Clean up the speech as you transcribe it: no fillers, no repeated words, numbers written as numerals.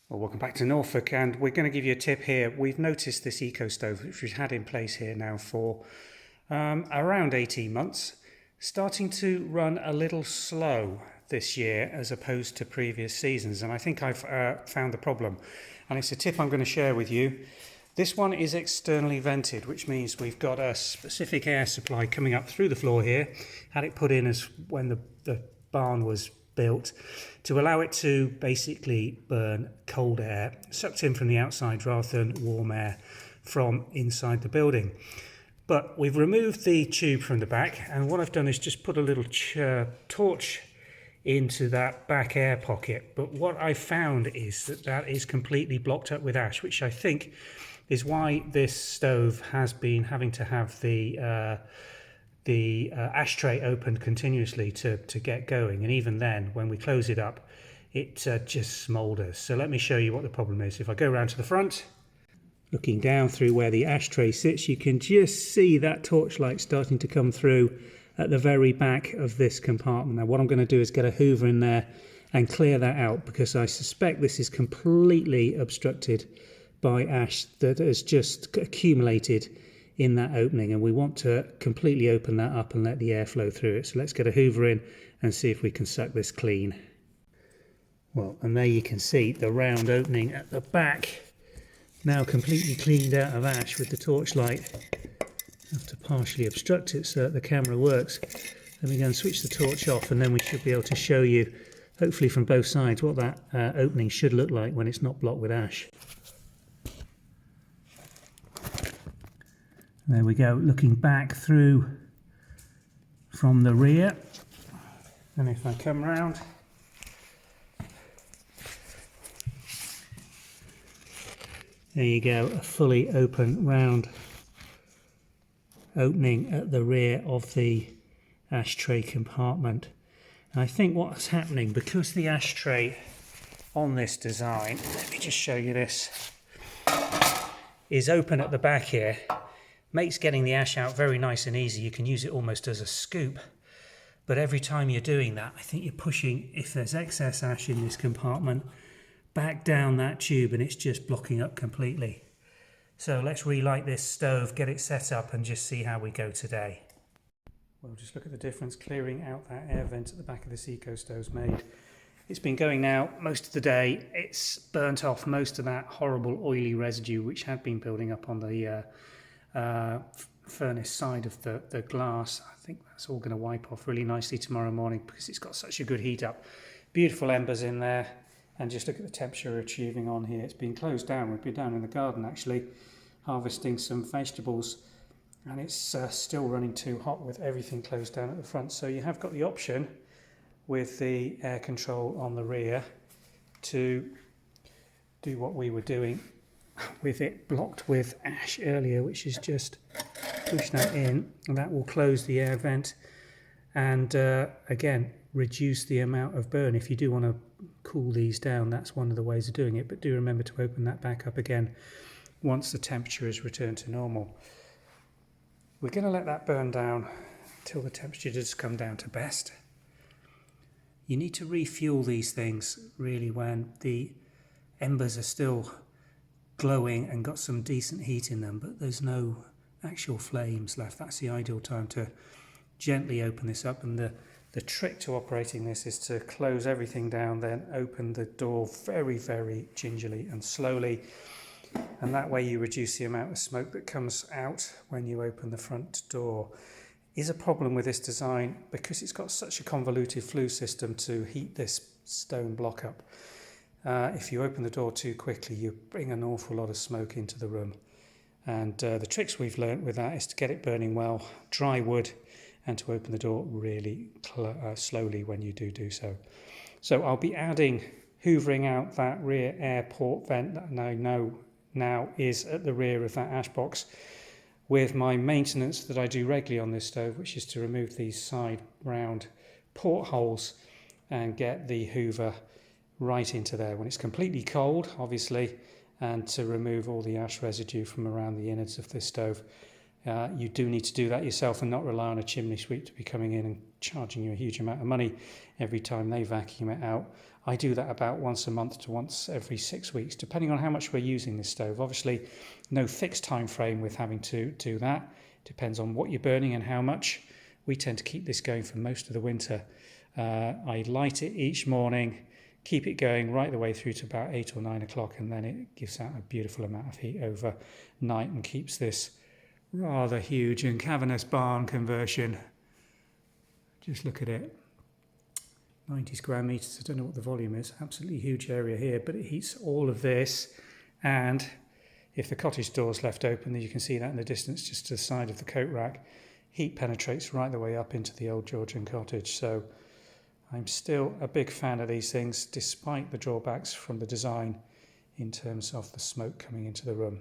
Well, welcome back to Norfolk, and we're going to give you a tip here. We've noticed this eco stove, which we've had in place here now for around 18 months, starting to run a little slow this year as opposed to previous seasons, and I think I've found the problem, and it's a tip I'm going to share with you. This one is externally vented, which means we've got a specific air supply coming up through the floor here. Had it put in as when the barn was built to allow it to basically burn cold air sucked in from the outside rather than warm air from inside the building. But we've removed the tube from the back, and what I've done is just put a little torch into that back air pocket. But what I found is that is completely blocked up with ash, which I think is why this stove has been having to have the ashtray opened continuously to get going, and even then when we close it up it just smoulders. So let me show you what the problem is. If I go around to the front, looking down through where the ashtray sits, you can just see that torchlight starting to come through at the very back of this compartment. Now what I'm going to do is get a hoover in there and clear that out, because I suspect this is completely obstructed by ash that has just accumulated in that opening, and we want to completely open that up and let the air flow through it. So let's get a hoover in and see if we can suck this clean. Well, and there you can see the round opening at the back now completely cleaned out of ash with the torchlight. I have to partially obstruct it so that the camera works. Let me go and switch the torch off, and then we should be able to show you, hopefully from both sides, what that opening should look like when it's not blocked with ash. There we go, looking back through from the rear. And if I come round, there you go, a fully open round opening at the rear of the ashtray compartment. And I think what's happening, because the ashtray on this design, let me just show you this, is open at the back here, makes getting the ash out very nice and easy. You can use it almost as a scoop, but every time you're doing that, I think you're pushing, if there's excess ash in this compartment, back down that tube, and it's just blocking up completely. So let's relight this stove, get it set up, and just see how we go today. Well, just look at the difference clearing out that air vent at the back of this eco stove's made. It's been going now most of the day. It's burnt off most of that horrible oily residue which had been building up on the furnace side of the glass. I think that's all going to wipe off really nicely tomorrow morning, because it's got such a good heat up. Beautiful embers in there, and just look at the temperature we're achieving on here. It's been closed down. We've been down in the garden actually harvesting some vegetables, and it's still running too hot with everything closed down at the front. So you have got the option with the air control on the rear to do what we were doing with it blocked with ash earlier, which is just push that in, and that will close the air vent and again reduce the amount of burn. If you do want to cool these down, that's one of the ways of doing it, but do remember to open that back up again once the temperature is returned to normal. We're going to let that burn down until the temperature does come down to best. You need to refuel these things really when the embers are still glowing and got some decent heat in them, but there's no actual flames left. That's the ideal time to gently open this up, and the trick to operating this is to close everything down, then open the door very, very gingerly and slowly, and that way you reduce the amount of smoke that comes out when you open the front door. Is a problem with this design because it's got such a convoluted flue system to heat this stone block up. If you open the door too quickly, you bring an awful lot of smoke into the room. And the tricks we've learnt with that is to get it burning well, dry wood, and to open the door really slowly when you do so. So I'll be hoovering out that rear air port vent that I know now is at the rear of that ash box, with my maintenance that I do regularly on this stove, which is to remove these side round portholes and get the hoover right into there when it's completely cold, obviously, and to remove all the ash residue from around the innards of this stove. You do need to do that yourself and not rely on a chimney sweep to be coming in and charging you a huge amount of money every time they vacuum it out. I do that about once a month to once every 6 weeks, depending on how much we're using this stove. Obviously, no fixed time frame with having to do that. Depends on what you're burning and how much. We tend to keep this going for most of the winter. I light it each morning, keep it going right the way through to about 8 or 9 o'clock, and then it gives out a beautiful amount of heat overnight and keeps this rather huge and cavernous barn conversion. Just look at it. 90 square meters. I don't know what the volume is. Absolutely huge area here, but it heats all of this. And if the cottage door's left open, then you can see that in the distance just to the side of the coat rack. Heat penetrates right the way up into the old Georgian cottage. So I'm still a big fan of these things, despite the drawbacks from the design in terms of the smoke coming into the room.